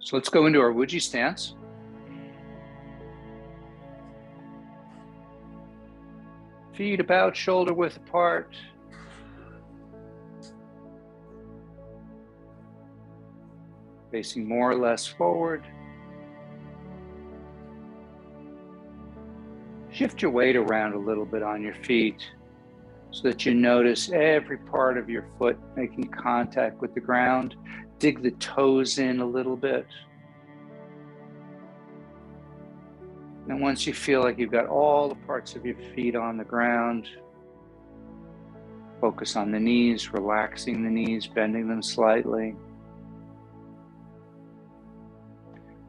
So let's go into our Wuji stance. Feet about shoulder width apart. Facing more or less forward. Shift your weight around a little bit on your feet so that you notice every part of your foot making contact with the ground. Dig the toes in a little bit. And once you feel like you've got all the parts of your feet on the ground, focus on the knees, relaxing the knees, bending them slightly.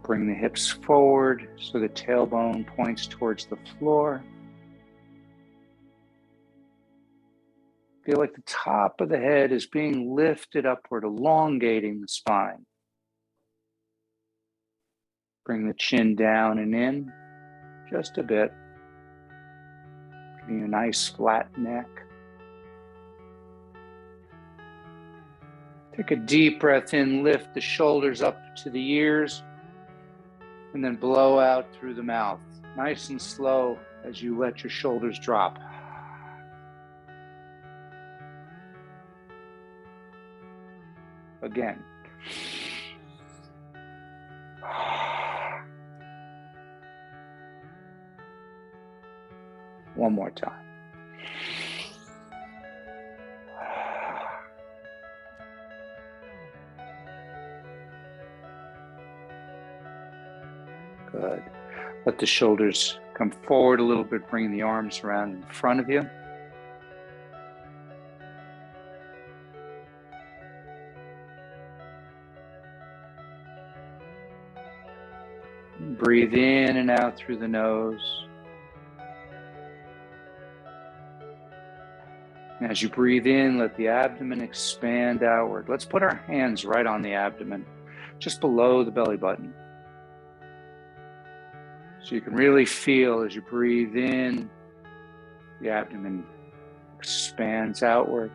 Bring the hips forward so the tailbone points towards the floor. Feel like the top of the head is being lifted upward, elongating the spine. Bring the chin down and in just a bit. Giving you a nice flat neck. Take a deep breath in, lift the shoulders up to the ears, and then blow out through the mouth. Nice and slow as you let your shoulders drop. Again. One more time. Good. Let the shoulders come forward a little bit, bring the arms around in front of you. Breathe in and out through the nose. And as you breathe in, let the abdomen expand outward. Let's put our hands right on the abdomen, just below the belly button. So you can really feel as you breathe in, the abdomen expands outward.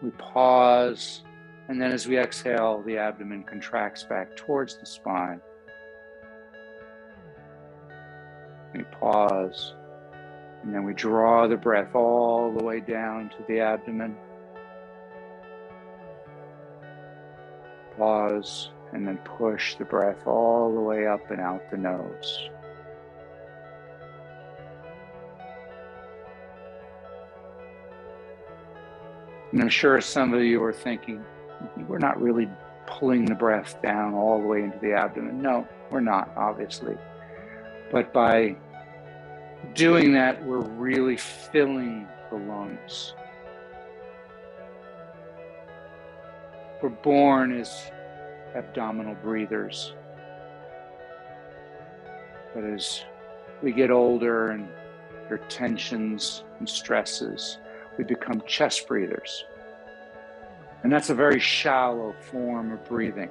We pause, and then as we exhale, the abdomen contracts back towards the spine. We pause, and then we draw the breath all the way down to the abdomen. Pause. And then push the breath all the way up and out the nose. And I'm sure some of you are thinking, we're not really pulling the breath down all the way into the abdomen. No, we're not, obviously. But by doing that, we're really filling the lungs. We're born as abdominal breathers. But as we get older and there are tensions and stresses, we become chest breathers. And that's a very shallow form of breathing.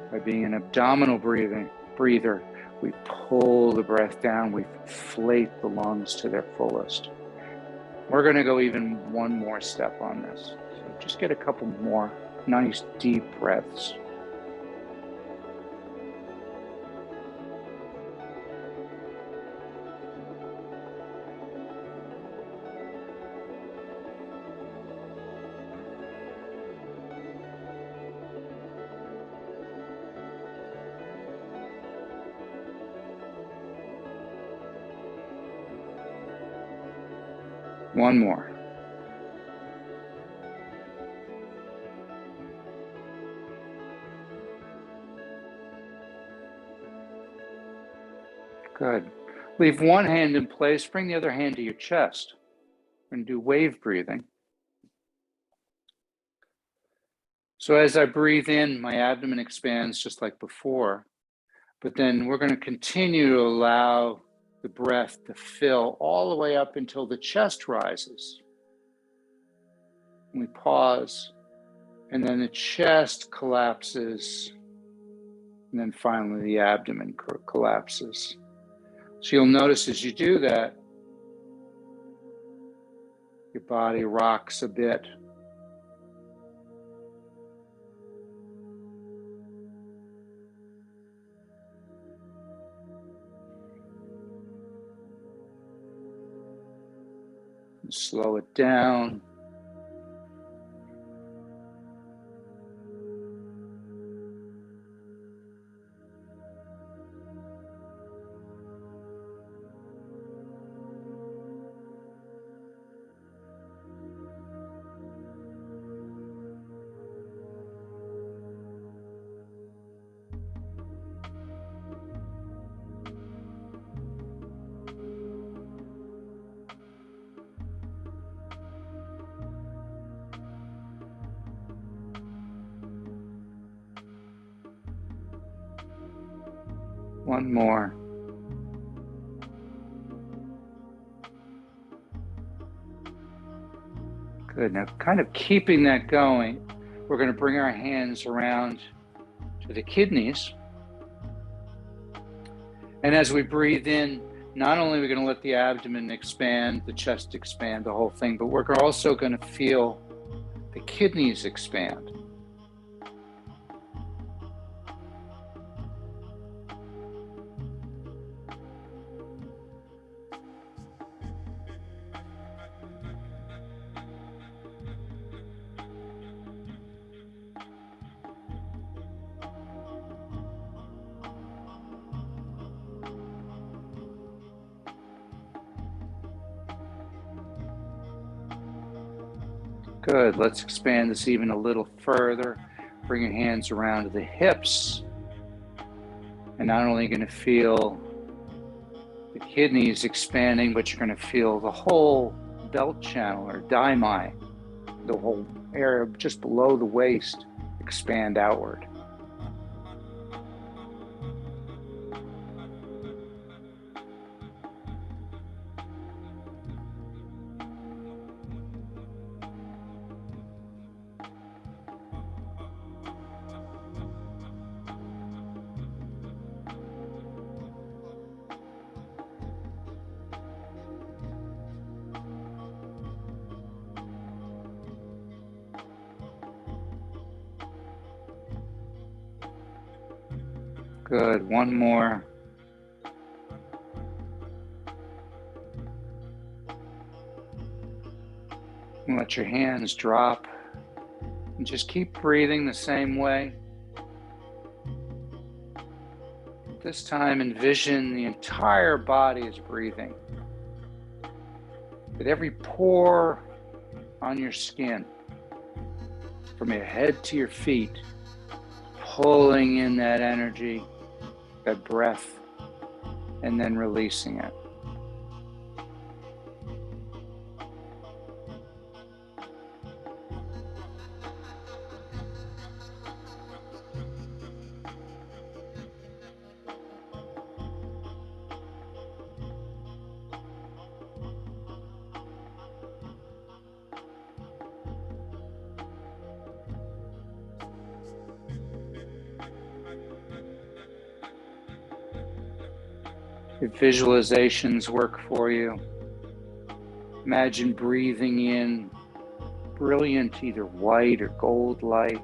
By being an abdominal breather, we pull the breath down, we inflate the lungs to their fullest. We're going to go even one more step on this. So just get a couple more nice deep breaths. One more. Good. Leave one hand in place, bring the other hand to your chest. We're going to do wave breathing. So as I breathe in, my abdomen expands just like before, but then we're going to continue to allow the breath to fill all the way up until the chest rises. We pause, and then the chest collapses, and then finally the abdomen collapses. So you'll notice as you do that, your body rocks a bit. Slow it down. One more. Good. Now, kind of keeping that going, we're going to bring our hands around to the kidneys. And as we breathe in, not only are we going to let the abdomen expand, the chest expand, the whole thing, but we're also going to feel the kidneys expand. Good. Let's expand this even a little further. Bring your hands around to the hips. And not only are you going to feel the kidneys expanding, but you're going to feel the whole belt channel or daimai, the whole area just below the waist, expand outward. Good. One more. And let your hands drop. And just keep breathing the same way. This time, envision the entire body is breathing. That every pore on your skin, from your head to your feet, pulling in that energy, that breath, and then releasing it. If visualizations work for you, imagine breathing in brilliant, either white or gold light.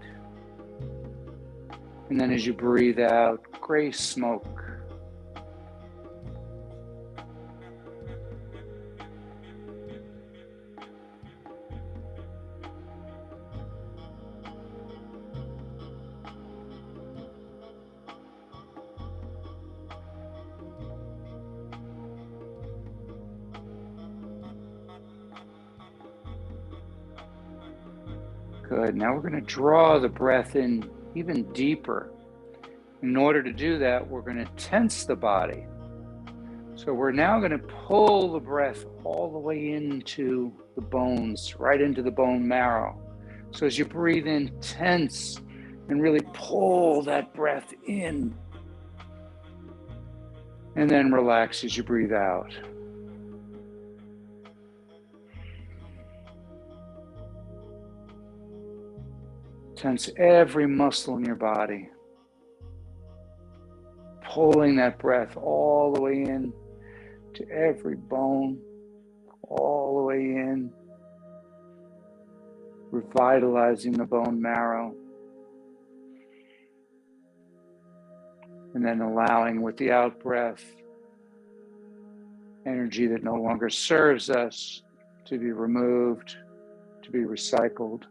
And then as you breathe out, gray smoke. Good. Now we're going to draw the breath in even deeper. In order to do that, we're going to tense the body. So we're now going to pull the breath all the way into the bones, right into the bone marrow. So as you breathe in, tense and really pull that breath in. And then relax as you breathe out. Tense every muscle in your body. Pulling that breath all the way in to every bone, all the way in. Revitalizing the bone marrow. And then allowing with the out breath, energy that no longer serves us to be removed, to be recycled.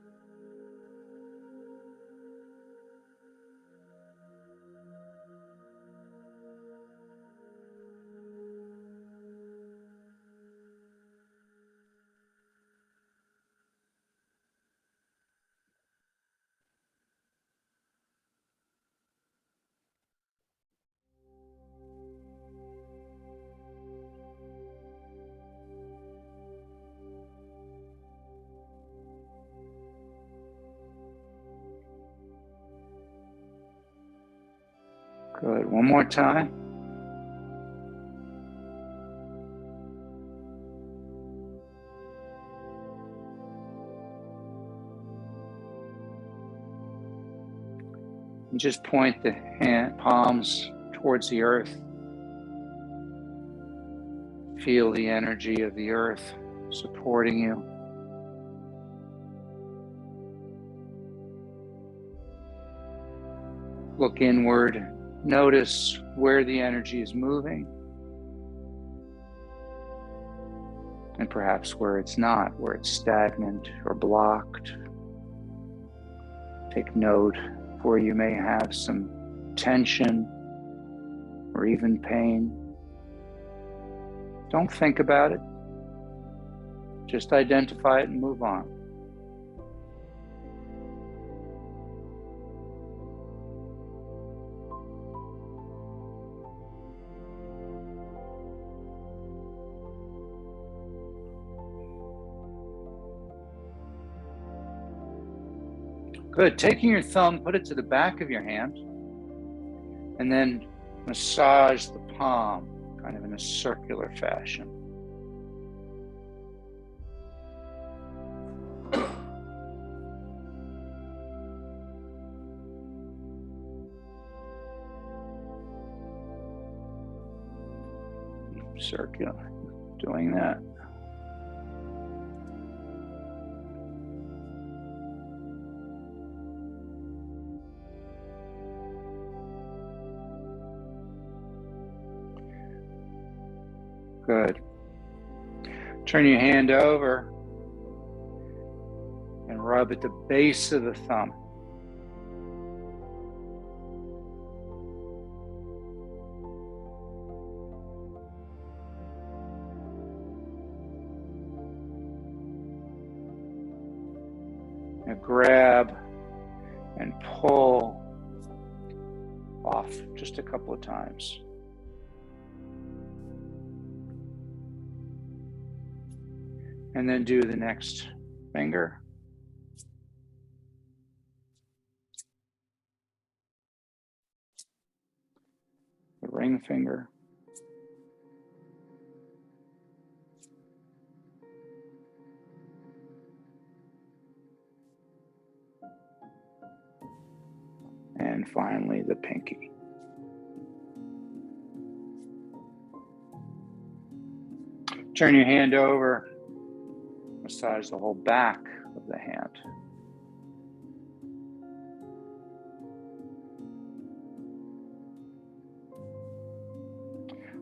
Good. One more time. And just point the palms towards the earth. Feel the energy of the earth supporting you. Look inward. Notice where the energy is moving, and perhaps where it's not, where it's stagnant or blocked. Take note where you may have some tension or even pain. Don't think about it. Just identify it and move on. Good. Taking your thumb, put it to the back of your hand, and then massage the palm, kind of in a circular fashion. Circular, doing that. Good. Turn your hand over and rub at the base of the thumb. Now grab and pull off just a couple of times. And then do the next finger. The ring finger. And finally, the pinky. Turn your hand over. Massage the whole back of the hand.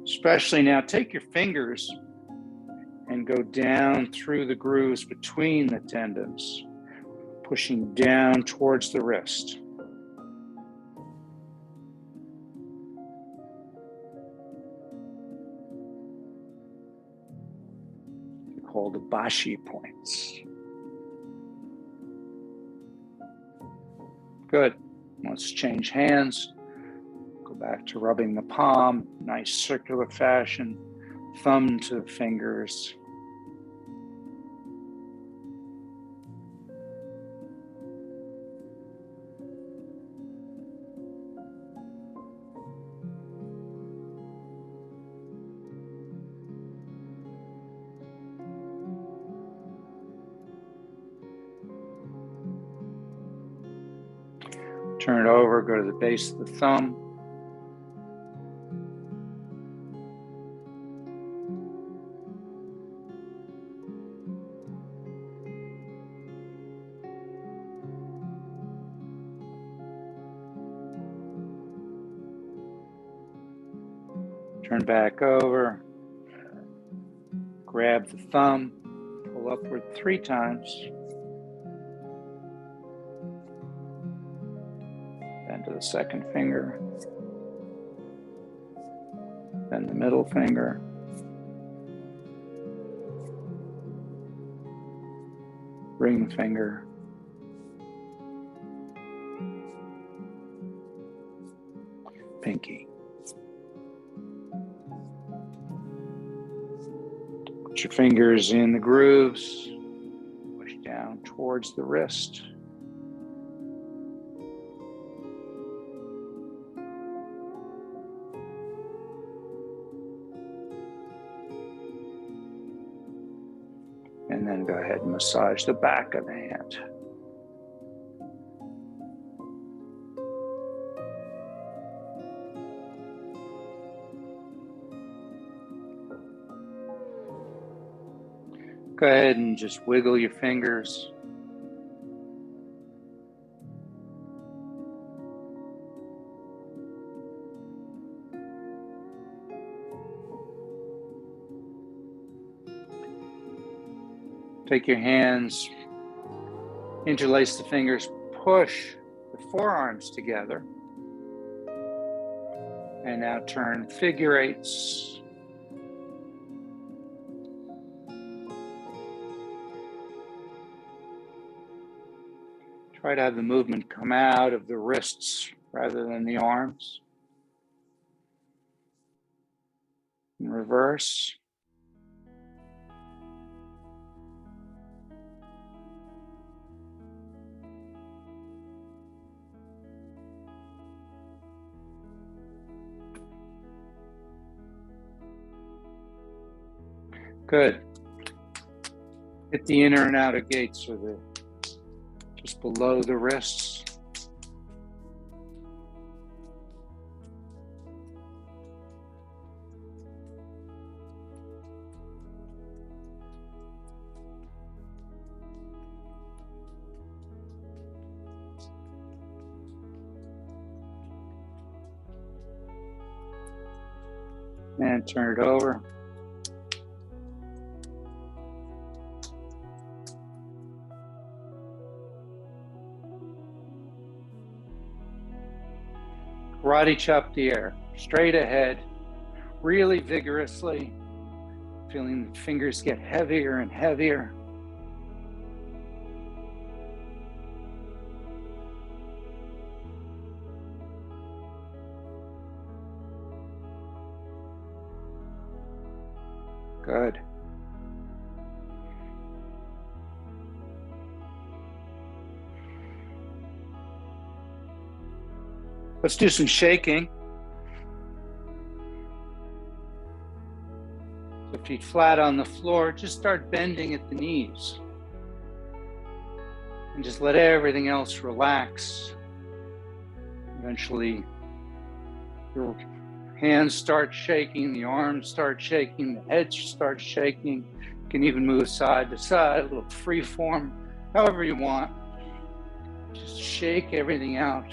Especially now, take your fingers and go down through the grooves between the tendons, pushing down towards the wrist. Called the Bashi points. Good. Let's change hands. Go back to rubbing the palm, nice circular fashion, thumb to the fingers. Turn it over, go to the base of the thumb. Turn back over, grab the thumb, pull Pull upward 3 times. Then to the second finger. Then the middle finger. Ring finger. Pinky. Put your fingers in the grooves. Push down towards the wrist. And then go ahead and massage the back of the hand. Go ahead and just wiggle your fingers. Take your hands, interlace the fingers, push the forearms together. And now turn figure eights. Try to have the movement come out of the wrists rather than the arms. In reverse. Good. Hit the inner and outer gates or the just below the wrists. And turn it over. Karate chop the air, straight ahead, really vigorously, feeling the fingers get heavier and heavier. Good. Let's do some shaking. So feet flat on the floor, just start bending at the knees. And just let everything else relax. Eventually, your hands start shaking, the arms start shaking, the head starts shaking. You can even move side to side, a little free form, however you want. Just shake everything out.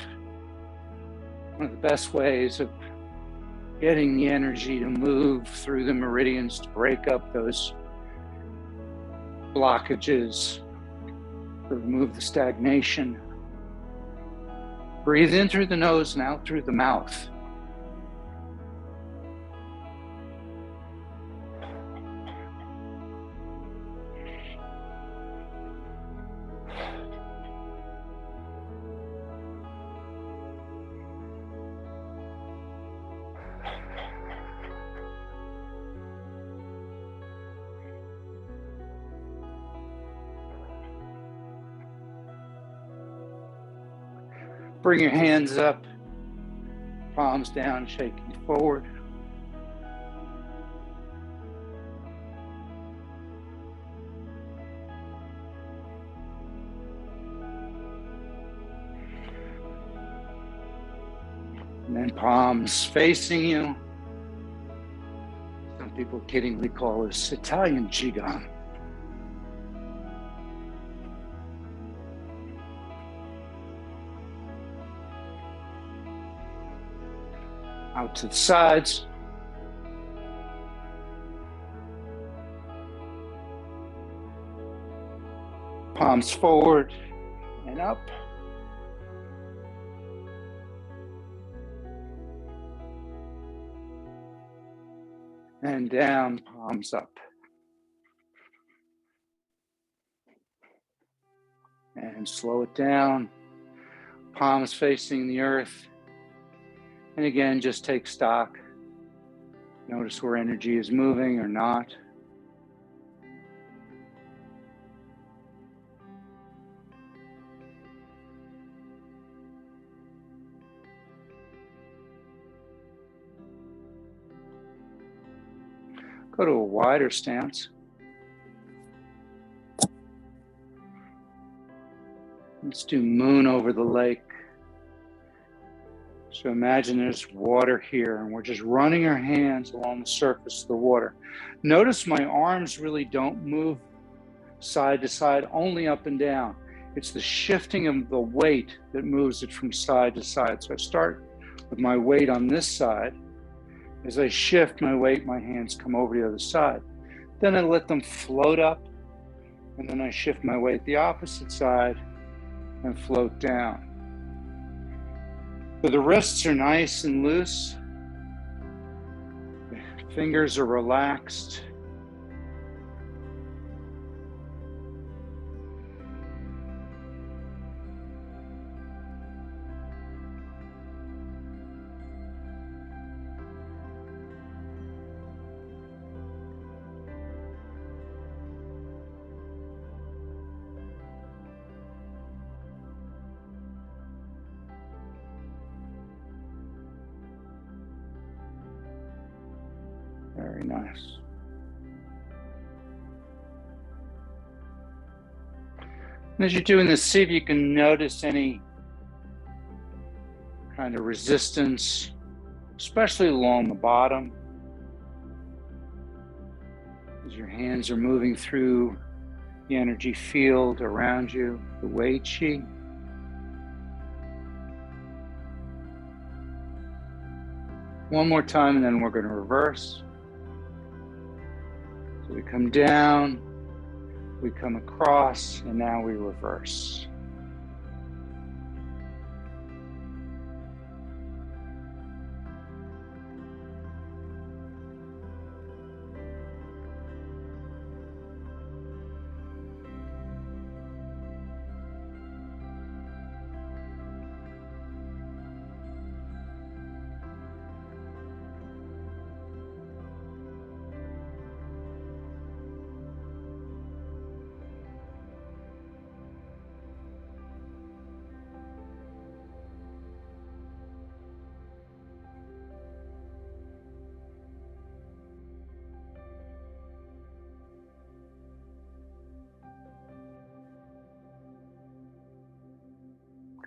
One of the best ways of getting the energy to move through the meridians to break up those blockages, to remove the stagnation. Breathe in through the nose and out through the mouth. Bring your hands up, palms down, shaking forward. And then palms facing you. Some people kiddingly call this Italian QiGong. Out to the sides. Palms forward and up. And down, palms up. And slow it down. Palms facing the earth. And again, just take stock. Notice where energy is moving or not. Go to a wider stance. Let's do moon over the lake. So imagine there's water here and we're just running our hands along the surface of the water. Notice my arms really don't move side to side, only up and down. It's the shifting of the weight that moves it from side to side. So I start with my weight on this side. As I shift my weight, my hands come over the other side. Then I let them float up, and then I shift my weight the opposite side and float down. So the wrists are nice and loose. The fingers are relaxed. Very nice. And as you're doing this, see if you can notice any kind of resistance, especially along the bottom. As your hands are moving through the energy field around you, the Wei Qi. One more time, and then we're going to reverse. So we come down, we come across, and now we reverse.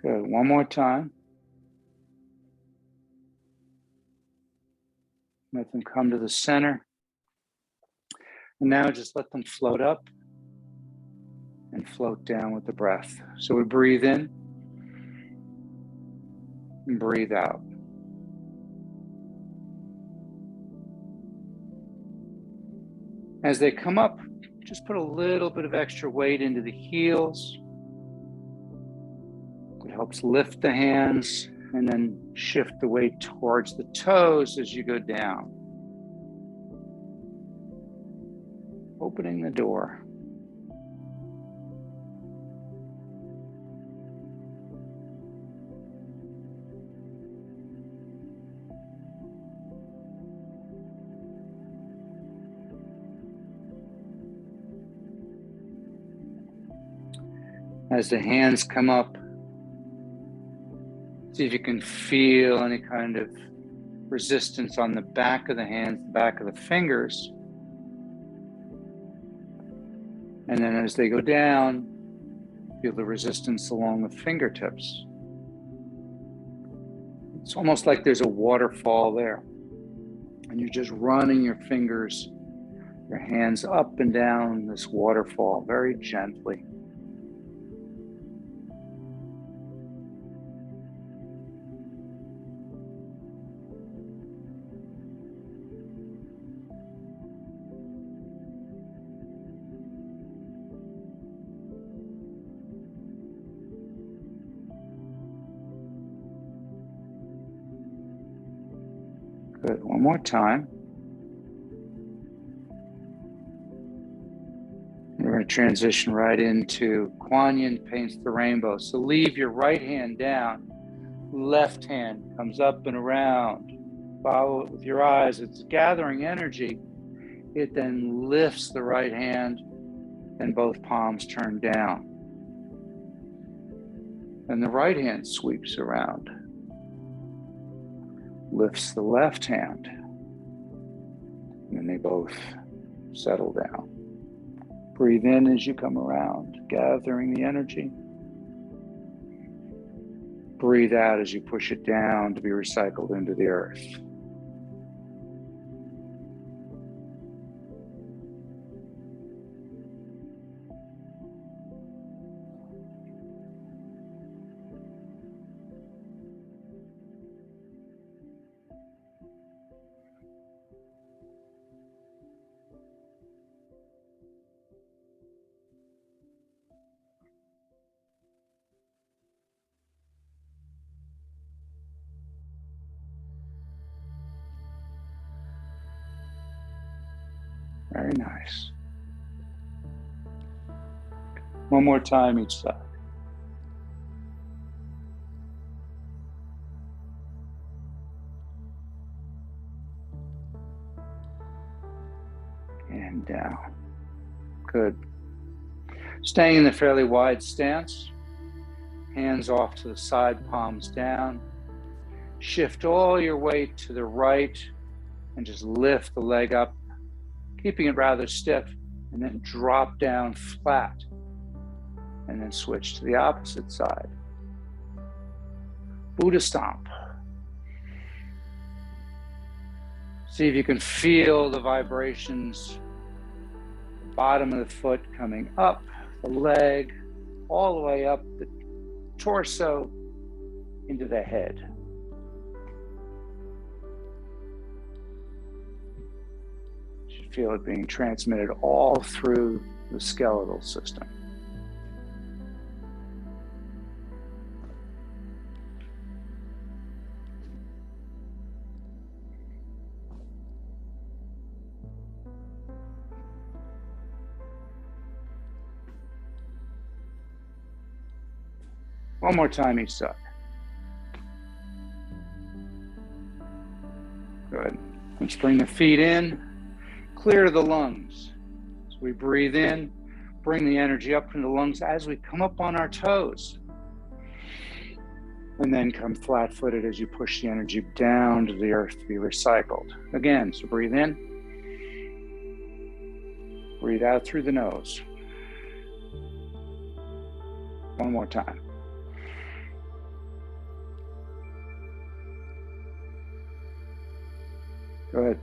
Good, one more time. Let them come to the center. And now just let them float up and float down with the breath. So we breathe in and breathe out. As they come up, just put a little bit of extra weight into the heels. It helps lift the hands and then shift the weight towards the toes as you go down. Opening the door. As the hands come up, see if you can feel any kind of resistance on the back of the hands, the back of the fingers. And then as they go down, feel the resistance along the fingertips. It's almost like there's a waterfall there. And you're just running your fingers, your hands up and down this waterfall very gently. Good. One more time. We're going to transition right into Kuan Yin paints the rainbow. So leave your right hand down. Left hand comes up and around. Follow it with your eyes. It's gathering energy. It then lifts the right hand and both palms turn down. And the right hand sweeps around. Lifts the left hand. And then they both settle down. Breathe in as you come around, gathering the energy. Breathe out as you push it down to be recycled into the earth. Very nice. One more time each side. And down. Good. Staying in the fairly wide stance. Hands off to the side, palms down. Shift all your weight to the right and just lift the leg up, keeping it rather stiff, and then drop down flat. And then switch to the opposite side. Buddha stomp. See if you can feel the vibrations. The bottom of the foot coming up, the leg, all the way up the torso into the head. You should feel it being transmitted all through the skeletal system. One more time each side. Good. Let's bring the feet in, clear the lungs. So we breathe in, bring the energy up from the lungs as we come up on our toes. And then come flat-footed as you push the energy down to the earth to be recycled. Again, so breathe in. Breathe out through the nose. One more time. Good.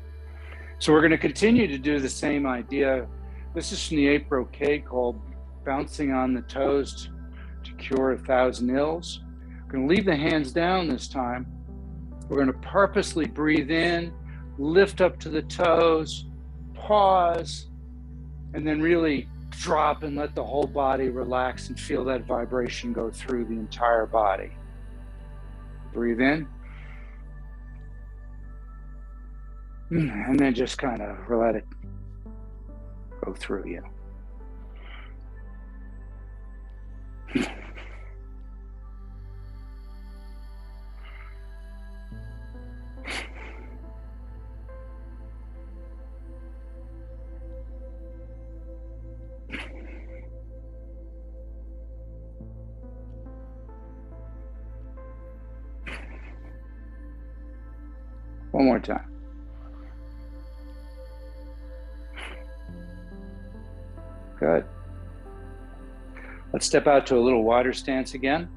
So we're going to continue to do the same idea. This is from the 8 brocade called Bouncing on the Toes to Cure 1,000 Ills. We're going to leave the hands down this time. We're going to purposely breathe in, lift up to the toes, pause, and then really drop and let the whole body relax and feel that vibration go through the entire body. Breathe in. And then just kind of let it go through you. One more time. Good. Let's step out to a little wider stance again.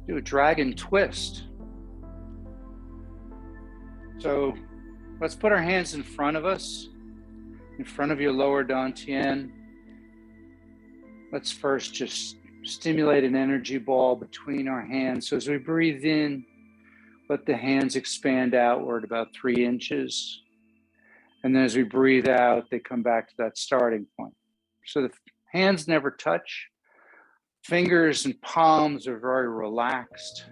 Do a dragon twist. So let's put our hands in front of us, in front of your lower dantian. Let's first just stimulate an energy ball between our hands. So as we breathe in, let the hands expand outward about 3 inches. And then as we breathe out, they come back to that starting point. So the hands never touch. Fingers and palms are very relaxed.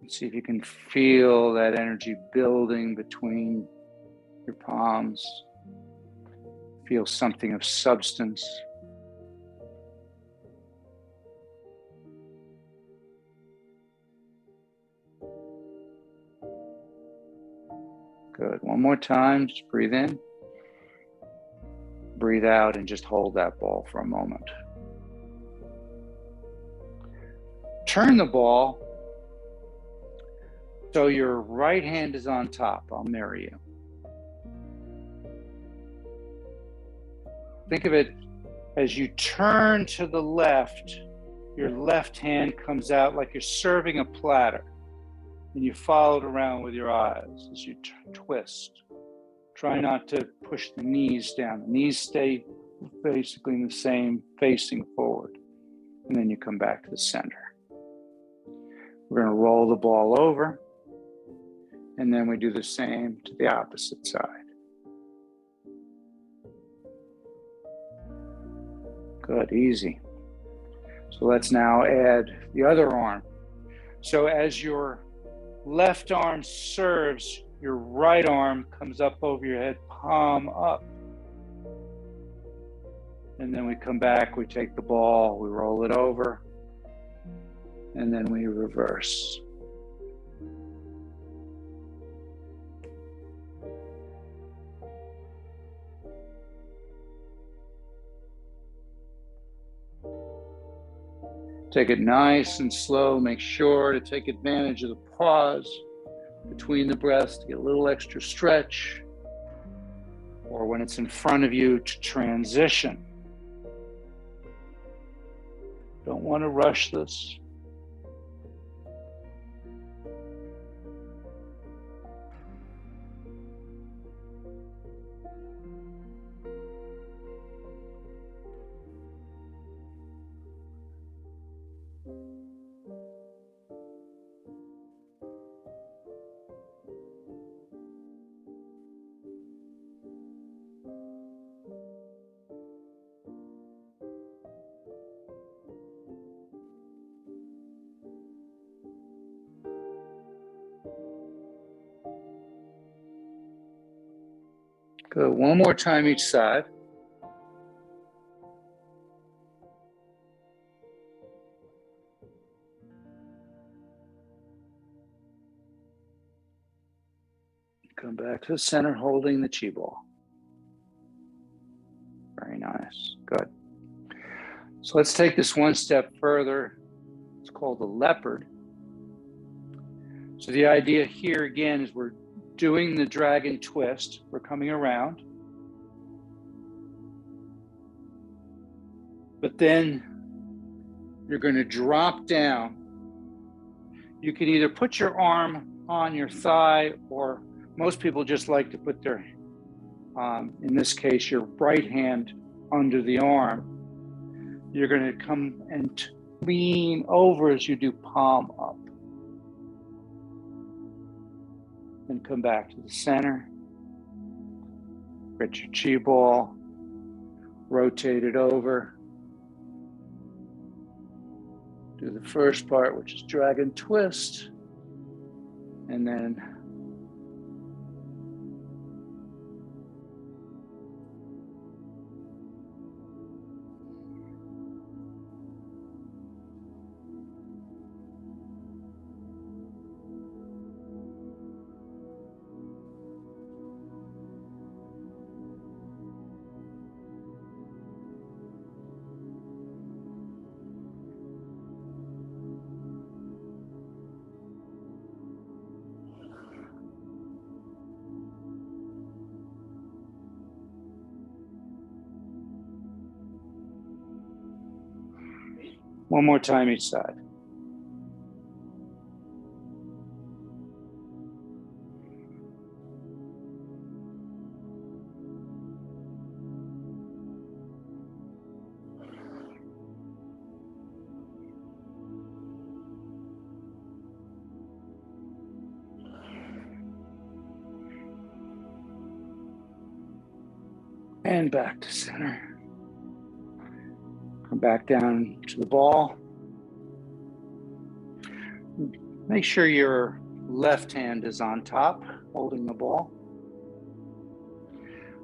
See if you can feel that energy building between your palms. Feel something of substance. Good. One more time. Just breathe in. Breathe out and just hold that ball for a moment. Turn the ball so your right hand is on top. I'll mirror you. Think of it as you turn to the left, your left hand comes out like you're serving a platter, and you follow it around with your eyes as you twist. Try not to push the knees down. The knees stay basically in the same, facing forward. And then you come back to the center. We're going to roll the ball over, and then we do the same to the opposite side. Good, easy. So let's now add the other arm. So as your left arm serves, your right arm comes up over your head, palm up. And then we come back, we take the ball, we roll it over, and then we reverse. Take it nice and slow. Make sure to take advantage of the pause between the breaths to get a little extra stretch, or when it's in front of you to transition. Don't want to rush this. Good. One more time each side. Come back to the center, holding the chi ball. Very nice. Good. So let's take this one step further. It's called the leopard. So the idea here again is we're doing the dragon twist. We're coming around. But then you're going to drop down. You can either put your arm on your thigh, or most people just like to put their, in this case, your right hand under the arm. You're going to come and lean over as you do palm up. Then come back to the center. Get your chi ball, rotate it over. Do the first part, which is dragon twist, and then one more time each side. And back to center. Come back down to the ball. Make sure your left hand is on top, holding the ball.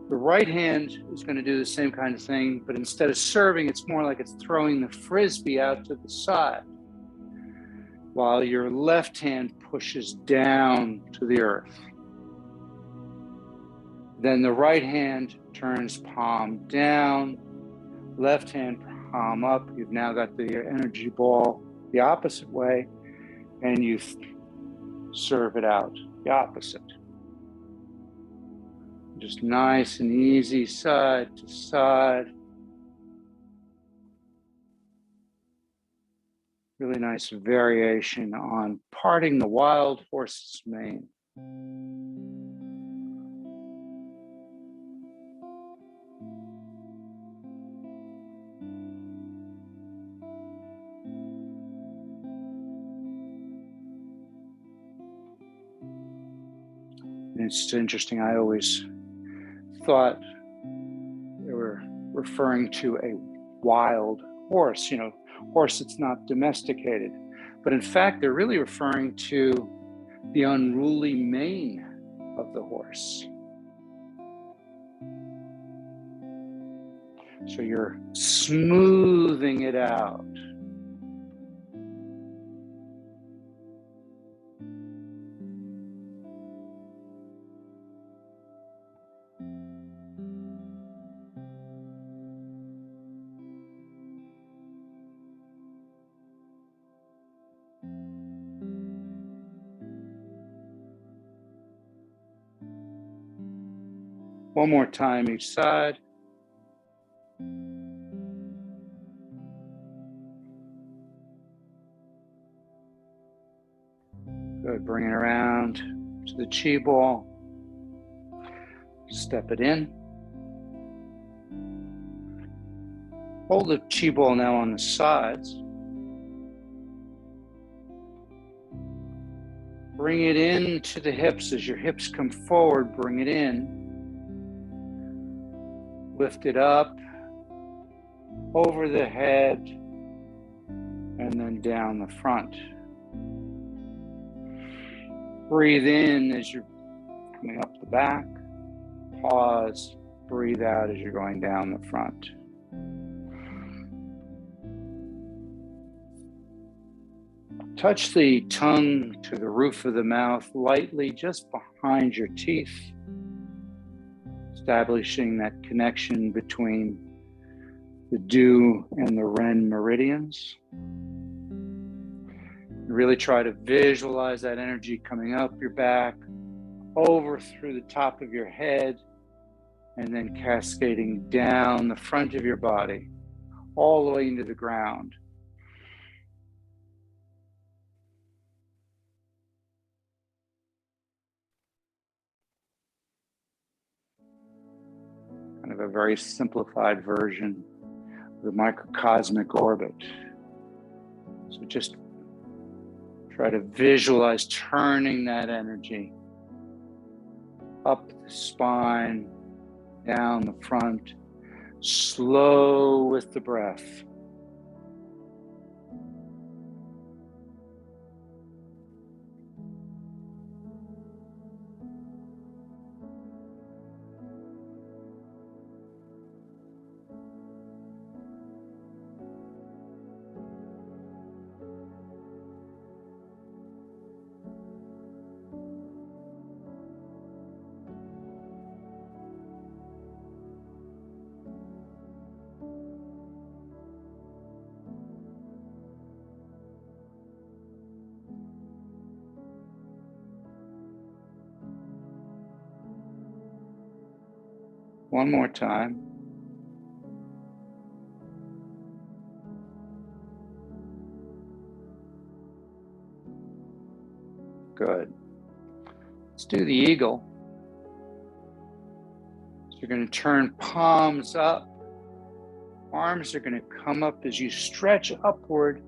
The right hand is going to do the same kind of thing, but instead of serving, it's more like it's throwing the frisbee out to the side, while your left hand pushes down to the earth. Then the right hand turns palm down, left hand palm up. You've now got the energy ball the opposite way, and you serve it out the opposite. Just nice and easy, side to side. Really nice variation on parting the wild horse's mane. It's interesting, I always thought they were referring to a wild horse, horse that's not domesticated. But in fact, they're really referring to the unruly mane of the horse. So you're smoothing it out. One more time each side. Good, bring it around to the chi ball. Step it in. Hold the chi ball now on the sides. Bring it into the hips. As your hips come forward, bring it in. Lift it up, over the head, and then down the front. Breathe in as you're coming up the back. Pause, breathe out as you're going down the front. Touch the tongue to the roof of the mouth lightly, just behind your teeth, establishing that connection between the Du and the Ren meridians. Really try to visualize that energy coming up your back, over through the top of your head, and then cascading down the front of your body, all the way into the ground. Kind of a very simplified version of the microcosmic orbit. So just try to visualize turning that energy up the spine, down the front, slow with the breath. One more time. Good. Let's do the eagle. So you're going to turn palms up. Arms are going to come up as you stretch upward.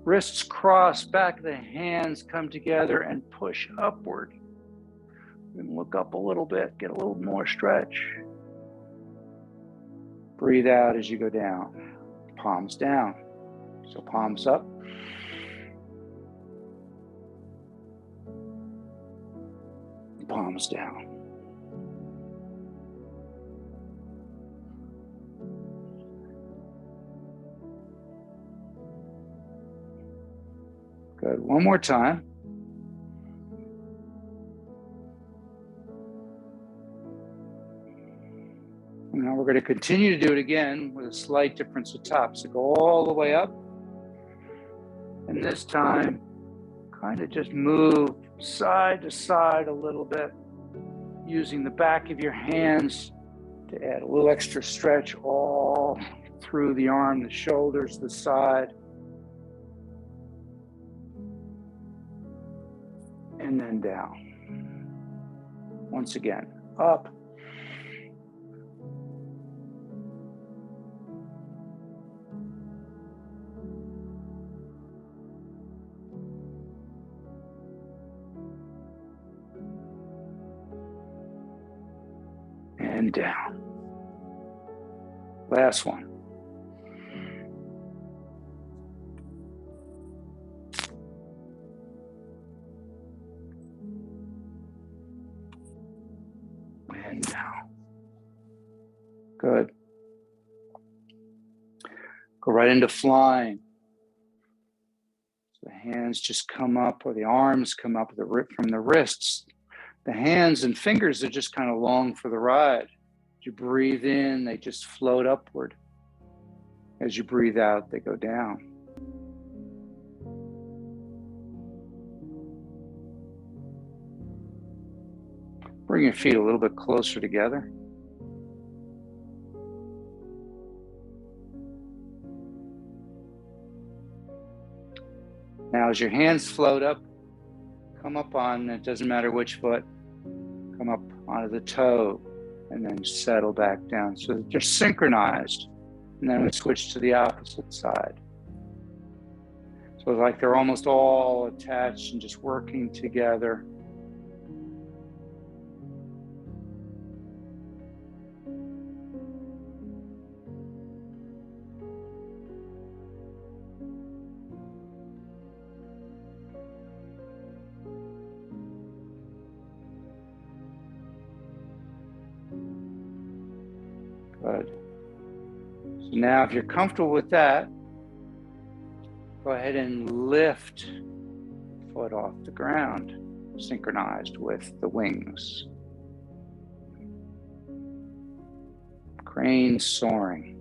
Wrists cross, back of the hands come together and push upward. And look up a little bit, get a little more stretch. Breathe out as you go down. Palms down. So palms up. palms down. Good. One more time. And now we're going to continue to do it again with a slight difference of top. So go all the way up. And this time, kind of just move side to side a little bit, using the back of your hands to add a little extra stretch all through the arm, the shoulders, the side. And then down. Once again, up. And down. Last one. And down. Good. Go right into flying. So the hands just come up, or the arms come up from the wrists. The hands and fingers are just kind of long for the ride. As you breathe in, they just float upward. As you breathe out, they go down. Bring your feet a little bit closer together. Now, as your hands float up, come up on, it doesn't matter which foot, come up onto the toe and then settle back down so that they're synchronized. And then we switch to the opposite side. So it's like they're almost all attached and just working together. Good. So now if you're comfortable with that, go ahead and lift the foot off the ground, synchronized with the wings. Crane soaring.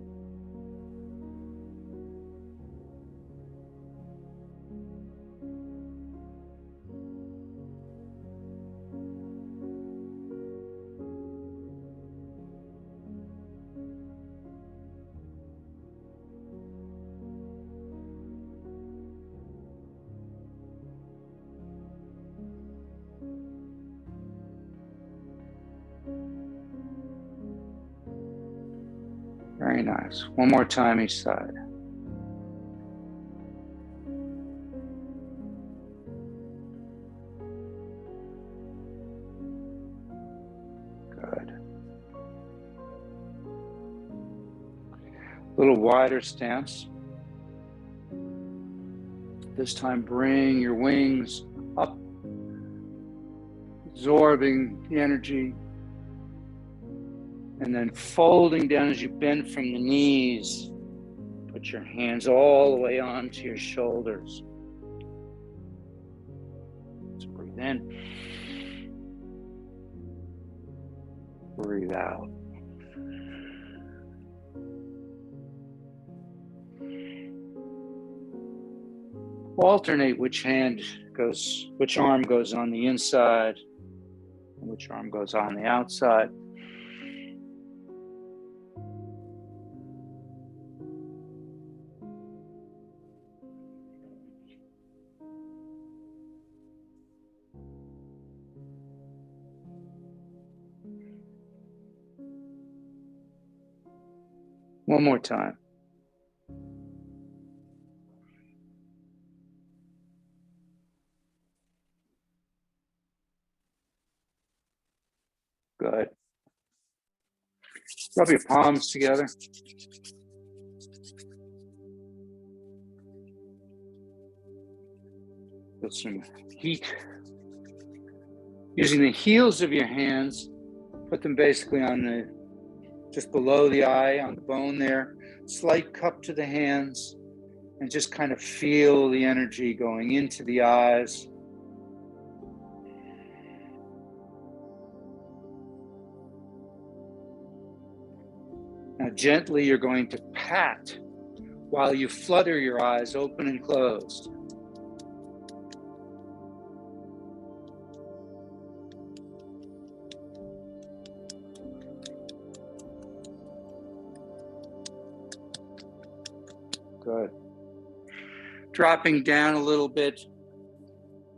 Very nice. One more time each side. Good. A little wider stance. This time bring your wings up, absorbing the energy. And then folding down as you bend from the knees. Put your hands all the way onto your shoulders. So breathe in. Breathe out. Alternate which arm goes on the inside, and which arm goes on the outside. One more time. Good. Rub your palms together. Feel some heat Using the heels of your hands, put them basically on just below the eye, on the bone there. Slight cup to the hands, and just kind of feel the energy going into the eyes. Now gently you're going to pat while you flutter your eyes open and closed. Good. Dropping down a little bit,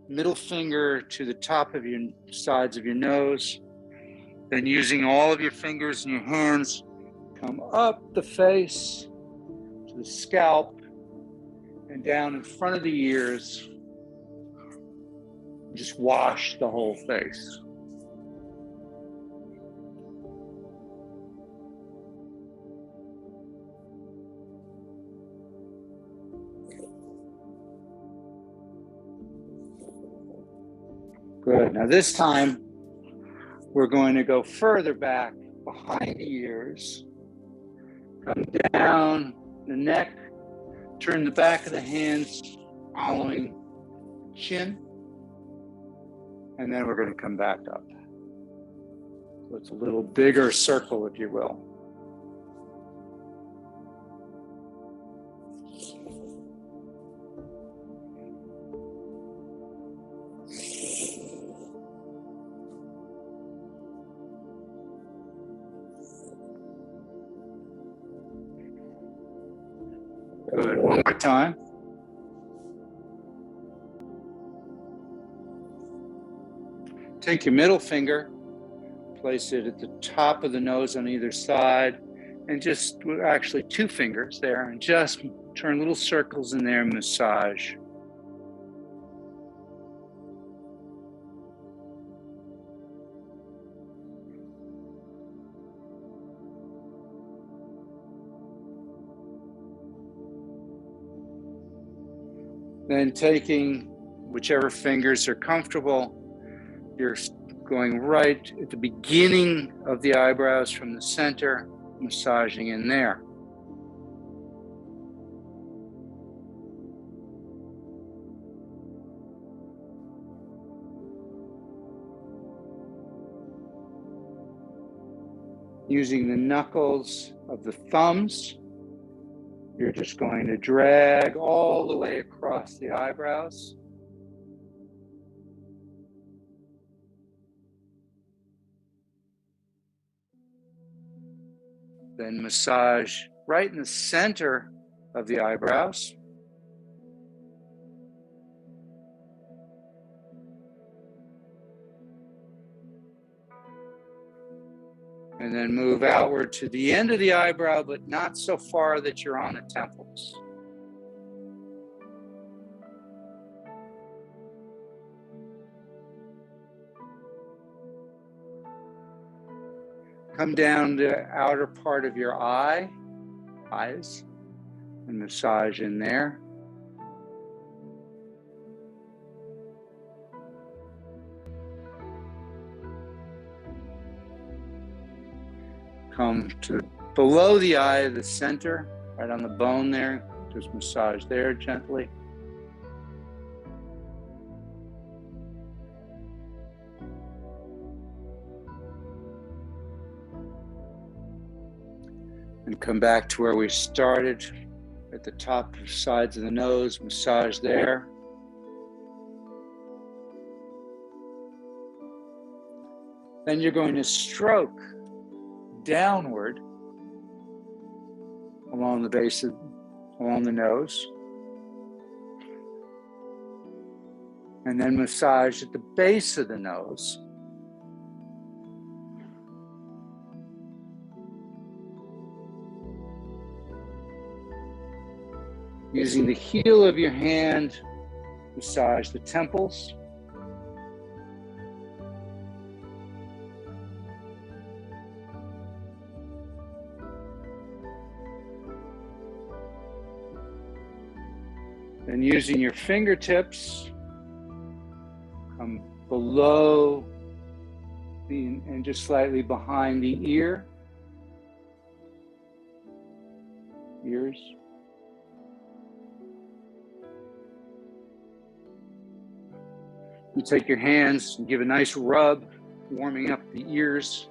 middle finger to the top of your sides of your nose. Then using all of your fingers and your hands, come up the face to the scalp and down in front of the ears. Just wash the whole face. Good. Now this time, we're going to go further back behind the ears, come down the neck, turn the back of the hands following chin, and then we're going to come back up. So it's a little bigger circle, if you will. Good. One more time. Take your middle finger, place it at the top of the nose on either side, and just actually 2 fingers there, and just turn little circles in there and massage. Then taking whichever fingers are comfortable, you're going right at the beginning of the eyebrows from the center, massaging in there. Using the knuckles of the thumbs, you're just going to drag all the way across the eyebrows. Then massage right in the center of the eyebrows. And then move outward to the end of the eyebrow, but not so far that you're on the temples. Come down to the outer part of your eyes, and massage in there. Come to below the eye, the center, right on the bone there. Just massage there gently. And come back to where we started, at the top sides of the nose, massage there. Then you're going to stroke downward along the base of, along the nose. And then massage at the base of the nose. Using the heel of your hand, massage the temples. Then using your fingertips, come below and just slightly behind the ears. You take your hands and give a nice rub, warming up the ears.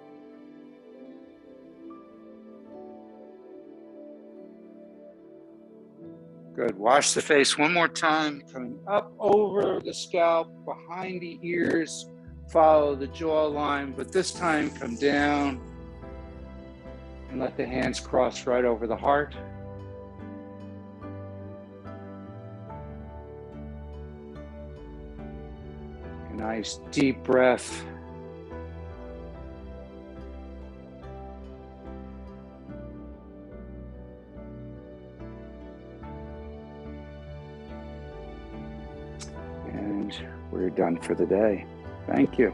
Good. Wash the face one more time, coming up over the scalp, behind the ears. Follow the jawline, but this time come down and let the hands cross right over the heart. A nice deep breath. And we're done for the day. Thank you.